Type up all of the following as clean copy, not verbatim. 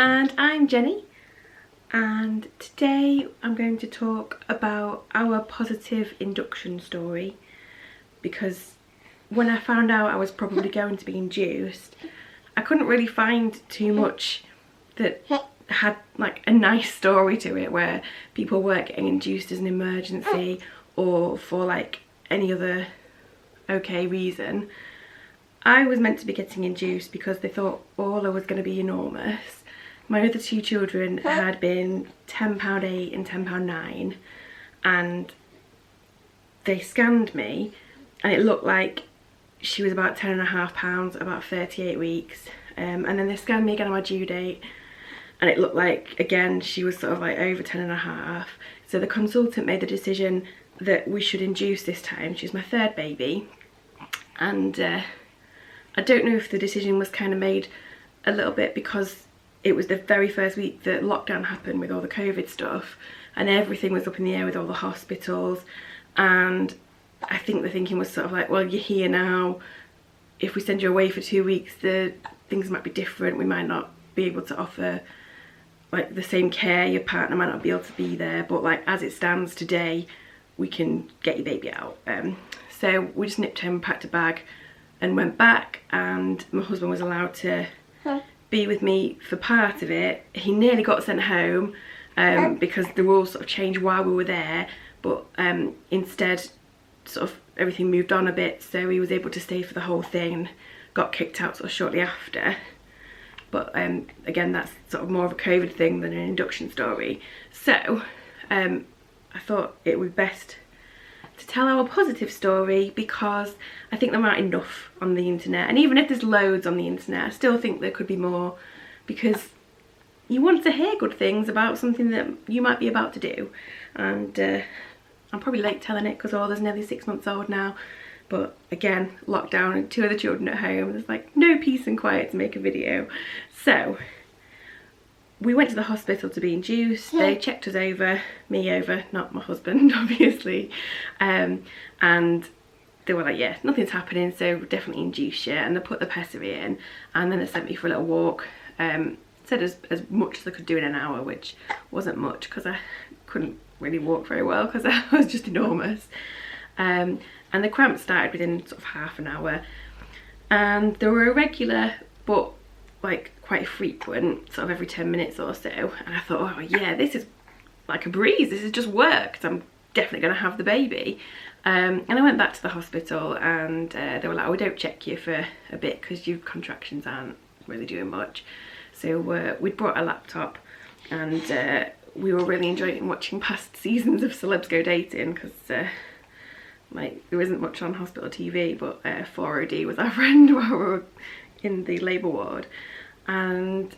And I'm Jenny, and today I'm going to talk about our positive induction story, because when I found out I was probably going to be induced, I couldn't really find too much that had like a nice story to it, where people weren't getting induced as an emergency or for like any other okay reason. I was meant to be getting induced because they thought Orla was going to be enormous. My other two children had been £10.8 and £10.9, and they scanned me and it looked like she was about £10.5, about 38 weeks. And then they scanned me again on my due date and it looked like, again, she was sort of like over 10.5. So the consultant made the decision that we should induce this time. She's my third baby. And I don't know if the decision was kind of made a little bit because it was the very first week that lockdown happened with all the COVID stuff and everything was up in the air with all the hospitals, and I think the thinking was sort of like, well, you're here now, if we send you away for 2 weeks the things might be different, we might not be able to offer like the same care, your partner might not be able to be there, but like as it stands today we can get your baby out. So we just nipped home, packed a bag and went back, and my husband was allowed to be with me for part of it. He nearly got sent home because the rules sort of changed while we were there, but instead sort of everything moved on a bit, so he was able to stay for the whole thing and got kicked out sort of shortly after. But again, that's sort of more of a COVID thing than an induction story. So I thought it would be best to tell our positive story, because I think there aren't enough on the internet, and even if there's loads on the internet I still think there could be more, because you want to hear good things about something that you might be about to do. And I'm probably late telling it because Orla's nearly 6 months old now, but again, lockdown and 2 other children at home, there's like no peace and quiet to make a video. So we went to the hospital to be induced. They checked us over, me over, not my husband obviously, and they were like, yeah, nothing's happening, so definitely induce you. And they put the pessary in, and then they sent me for a little walk. Said as much as I could do in an hour, which wasn't much because I couldn't really walk very well because I was just enormous. And the cramps started within sort of half an hour, and they were irregular but like quite frequent, sort of every 10 minutes or so. And I thought, oh yeah, this is like a breeze, this has just worked, I'm definitely gonna have the baby. And I went back to the hospital, and they were like, oh, we don't check you for a bit because your contractions aren't really doing much. So we'd brought a laptop, and we were really enjoying watching past seasons of Celebs Go Dating, because like there isn't much on hospital TV, but 4OD was our friend while we were in the labour ward. And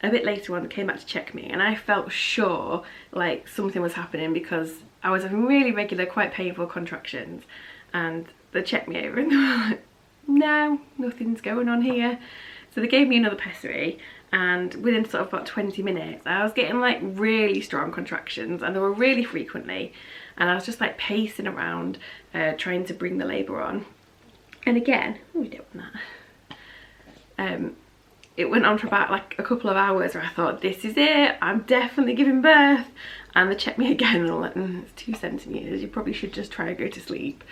a bit later on they came back to check me, and I felt sure like something was happening because I was having really regular, quite painful contractions, and they checked me over and they were like, no, nothing's going on here. So they gave me another pessary, and within sort of about 20 minutes I was getting like really strong contractions, and they were really frequently, and I was just like pacing around trying to bring the labour on. And again, oh, we don't want that. It went on for about like a couple of hours where I thought, this is it, I'm definitely giving birth. And they checked me again and I'm like, it's 2 centimetres, you probably should just try and go to sleep.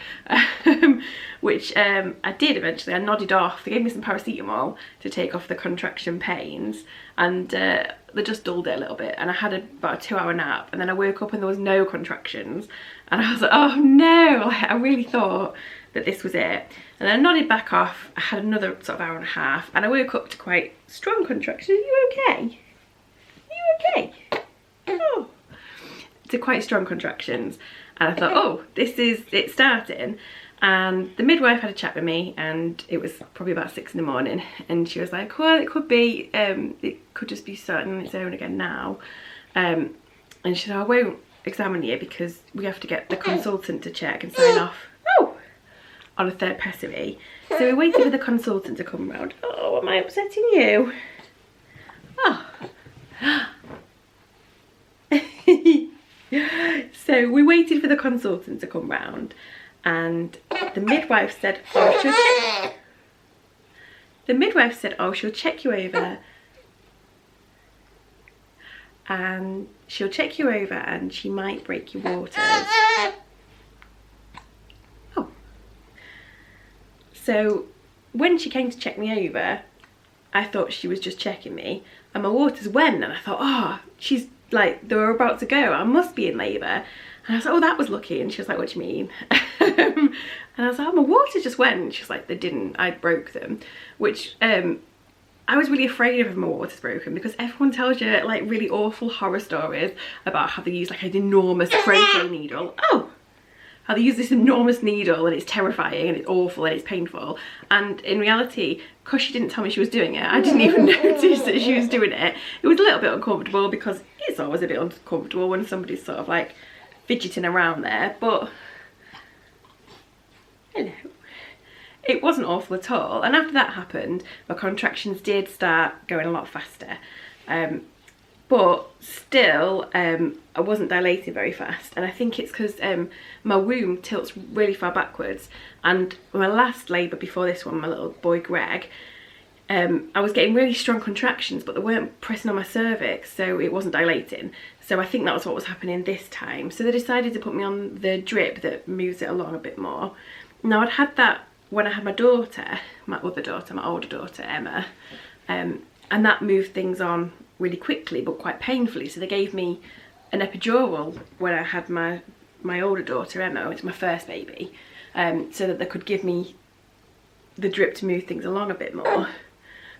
Which I did eventually. I nodded off. They gave me some paracetamol to take off the contraction pains, and they just dulled it a little bit, and I had about a 2-hour nap, and then I woke up and there was no contractions, and I was like, oh no, I really thought that this was it. And then I nodded back off. I had another sort of hour and a half, and I woke up to quite strong contractions. Are you okay? Are you okay? Oh. To quite strong contractions, and I thought, oh, this is it starting. And the midwife had a chat with me, and it was probably about 6 in the morning, and she was like, well, it could be, it could just be starting on its own again now. And she said, I won't examine you because we have to get the consultant to check and sign off on a third pessary. So we waited for the consultant to come round. Oh, am I upsetting you? Oh. So we waited for the consultant to come round, and the midwife said, oh, she'll check you over and she'll check you over and she might break your waters. Oh. So when she came to check me over, I thought she was just checking me, and my waters went, and I thought, oh, she's like, they were about to go, I must be in labour. And I was like, oh, that was lucky. And she was like, what do you mean? And I was like, oh, my waters just went. And she was like, they didn't, I broke them. Which I was really afraid of having my waters broken, because everyone tells you like really awful horror stories about how they use like an enormous crochet needle. Oh! How they use this enormous needle and it's terrifying and it's awful and it's painful. And in reality, because she didn't tell me she was doing it, I didn't even notice that she was doing it. It was a little bit uncomfortable, because it's always a bit uncomfortable when somebody's sort of like fidgeting around there, but hello. It wasn't awful at all. And after that happened, my contractions did start going a lot faster. But still, I wasn't dilating very fast, and I think it's because my womb tilts really far backwards. And my last labour before this one, my little boy Greg, I was getting really strong contractions, but they weren't pressing on my cervix, so it wasn't dilating. So I think that was what was happening this time. So they decided to put me on the drip that moves it along a bit more. Now, I'd had that when I had my daughter, my other daughter, my older daughter, Emma, and that moved things on really quickly but quite painfully. So they gave me an epidural when I had my older daughter, Emma, which was my first baby, so that they could give me the drip to move things along a bit more.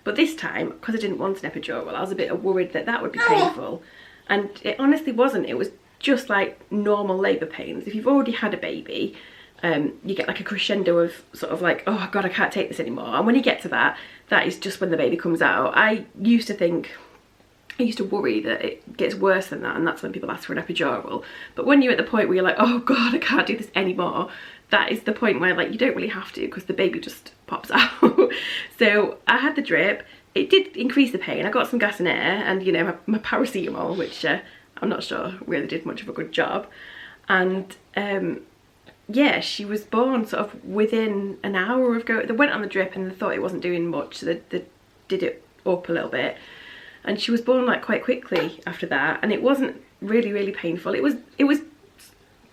But this time, because I didn't want an epidural, I was a bit worried that that would be painful. And it honestly wasn't. It was just like normal labour pains. If you've already had a baby, you get like a crescendo of sort of like, oh God, I can't take this anymore. And when you get to that, that is just when the baby comes out. I used to worry that it gets worse than that, and that's when people ask for an epidural. But when you're at the point where you're like, oh God, I can't do this anymore, that is the point where like you don't really have to, because the baby just pops out. So I had the drip. It did increase the pain. I got some gas and air and, you know, my paracetamol, which I'm not sure really did much of a good job. And yeah, she was born sort of within an hour of go. They went on the drip and they thought it wasn't doing much, so they did it up a little bit. And she was born like quite quickly after that, and it wasn't really painful. It was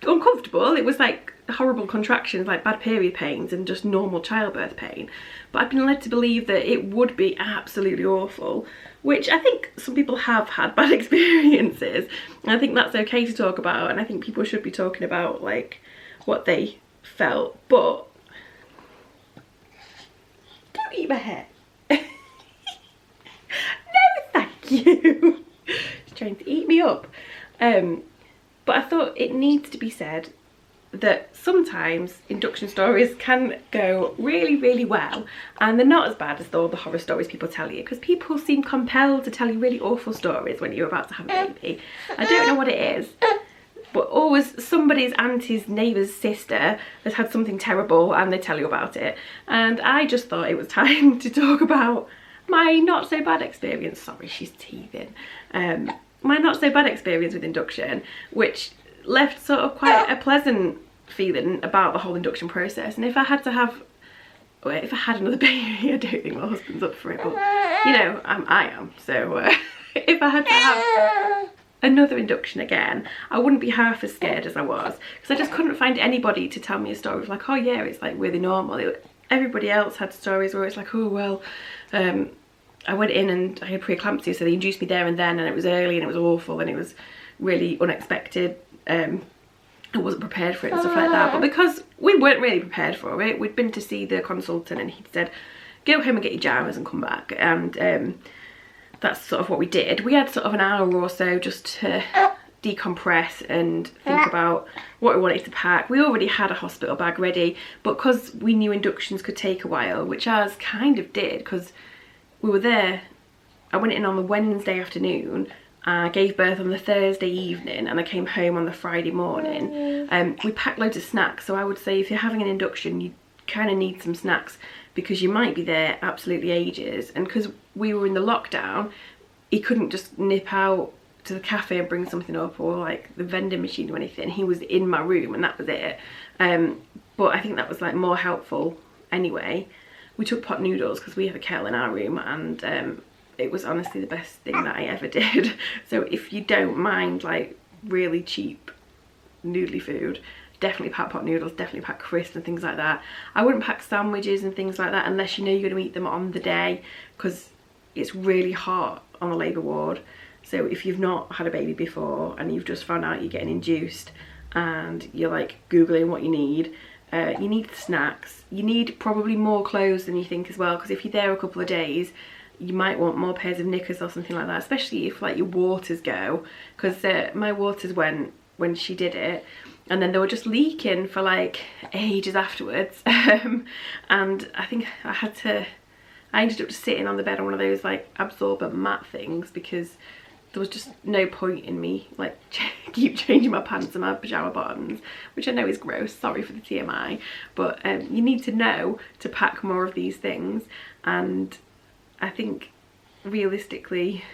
uncomfortable. It was like horrible contractions, like bad period pains and just normal childbirth pain. But I've been led to believe that it would be absolutely awful, which I think some people have had bad experiences. And I think that's okay to talk about, and I think people should be talking about like what they felt. But don't eat my hair. You she's trying to eat me up. But I thought it needs to be said that sometimes induction stories can go really well, and they're not as bad as all the horror stories people tell you, because people seem compelled to tell you really awful stories when you're about to have a baby. I don't know what it is, but always somebody's auntie's neighbour's sister has had something terrible and they tell you about it. And I just thought it was time to talk about my not so bad experience. Sorry, she's teething. My not so bad experience with induction, which left sort of quite a pleasant feeling about the whole induction process. And if I had another baby, I don't think my husband's up for it, but you know, I am. So if I had to have another induction again, I wouldn't be half as scared as I was, because I just couldn't find anybody to tell me a story of like, oh yeah, it's like really normal. Everybody else had stories where it's like, oh well, I went in and I had preeclampsia, so they induced me there and then, and it was early and it was awful and it was really unexpected. I wasn't prepared for it and stuff like that. But because we weren't really prepared for it, we'd been to see the consultant and he said, go home and get your jammers and come back. And that's sort of what we did. We had sort of an hour or so just to decompress and think about what we wanted to pack. We already had a hospital bag ready, but because we knew inductions could take a while, which ours kind of did, because we were there, I went in on the Wednesday afternoon, I gave birth on the Thursday evening, and I came home on the Friday morning. We packed loads of snacks, so I would say if you're having an induction, you kind of need some snacks, because you might be there absolutely ages. And because we were in the lockdown, he couldn't just nip out to the cafe and bring something up, or like the vending machine or anything. He was in my room and that was it. But I think that was like more helpful anyway. We took pot noodles because we have a kettle in our room, and it was honestly the best thing that I ever did. So if you don't mind like really cheap noodly food, definitely pack pot noodles, definitely pack crisps and things like that. I wouldn't pack sandwiches and things like that unless you know you're going to eat them on the day, because it's really hot on a labour ward. So if you've not had a baby before and you've just found out you're getting induced and you're like googling what you need snacks. You need probably more clothes than you think as well, because if you're there a couple of days you might want more pairs of knickers or something like that, especially if like your waters go, because my waters went when she did it, and then they were just leaking for like ages afterwards. And I think I ended up just sitting on the bed on one of those like absorbent mat things, because there was just no point in me like keep changing my pants and my pyjama bottoms, which I know is gross, sorry for the TMI, but you need to know to pack more of these things. And I think realistically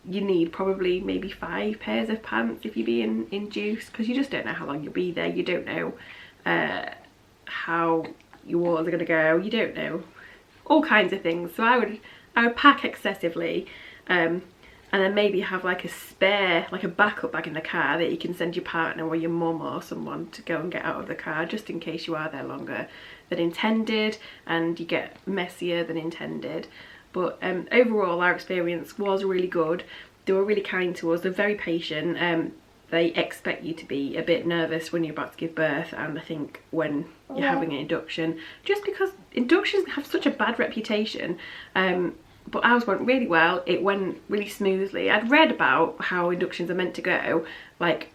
you need probably maybe 5 pairs of pants if you're being induced, because you just don't know how long you'll be there. You don't know how your waters are going to go. You don't know all kinds of things. So I would pack excessively, and then maybe have like a spare, like a backup bag in the car that you can send your partner or your mum or someone to go and get out of the car, just in case you are there longer than intended and you get messier than intended. But overall our experience was really good. They were really kind to us, they're very patient. They expect you to be a bit nervous when you're about to give birth, and I think when you're having an induction, just because inductions have such a bad reputation. But ours went really well, it went really smoothly. I'd read about how inductions are meant to go, like,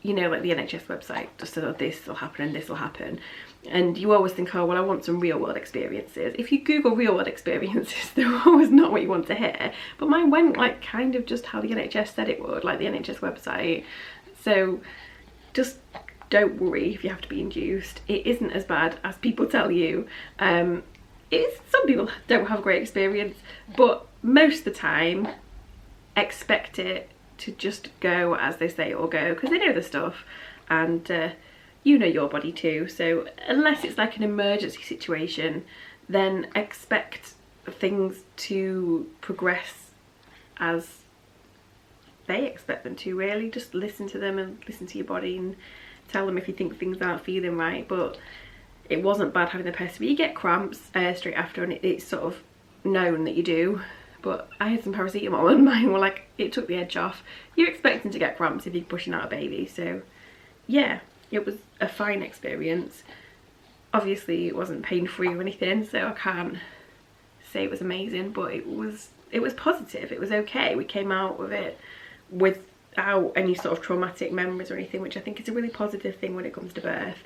you know, like the NHS website, just so this will happen and this will happen. And you always think, oh well, I want some real world experiences. If you Google real world experiences, they're always not what you want to hear. But mine went like kind of just how the NHS said it would, like the NHS website. So just don't worry if you have to be induced. It isn't as bad as people tell you. Some people don't have a great experience, but most of the time expect it to just go as they say it will go, because they know the stuff, and you know your body too. So unless it's like an emergency situation, then expect things to progress as they expect them to, really. Just listen to them and listen to your body and tell them if you think things aren't feeling right. But it wasn't bad having the pessary. You get cramps straight after, and it's sort of known that you do. But I had some paracetamol and mine were like, it took the edge off. You're expecting to get cramps if you're pushing out a baby. So yeah, it was a fine experience. Obviously it wasn't pain-free or anything, so I can't say it was amazing, but it was positive. It was okay. We came out of it without any sort of traumatic memories or anything, which I think is a really positive thing when it comes to birth.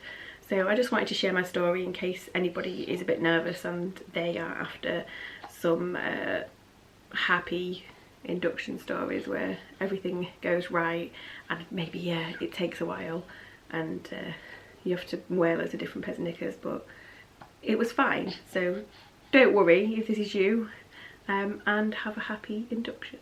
So I just wanted to share my story in case anybody is a bit nervous and they are after some happy induction stories where everything goes right, and maybe, yeah, it takes a while and you have to wear loads of different pairs of knickers, but it was fine. So don't worry if this is you, and have a happy induction.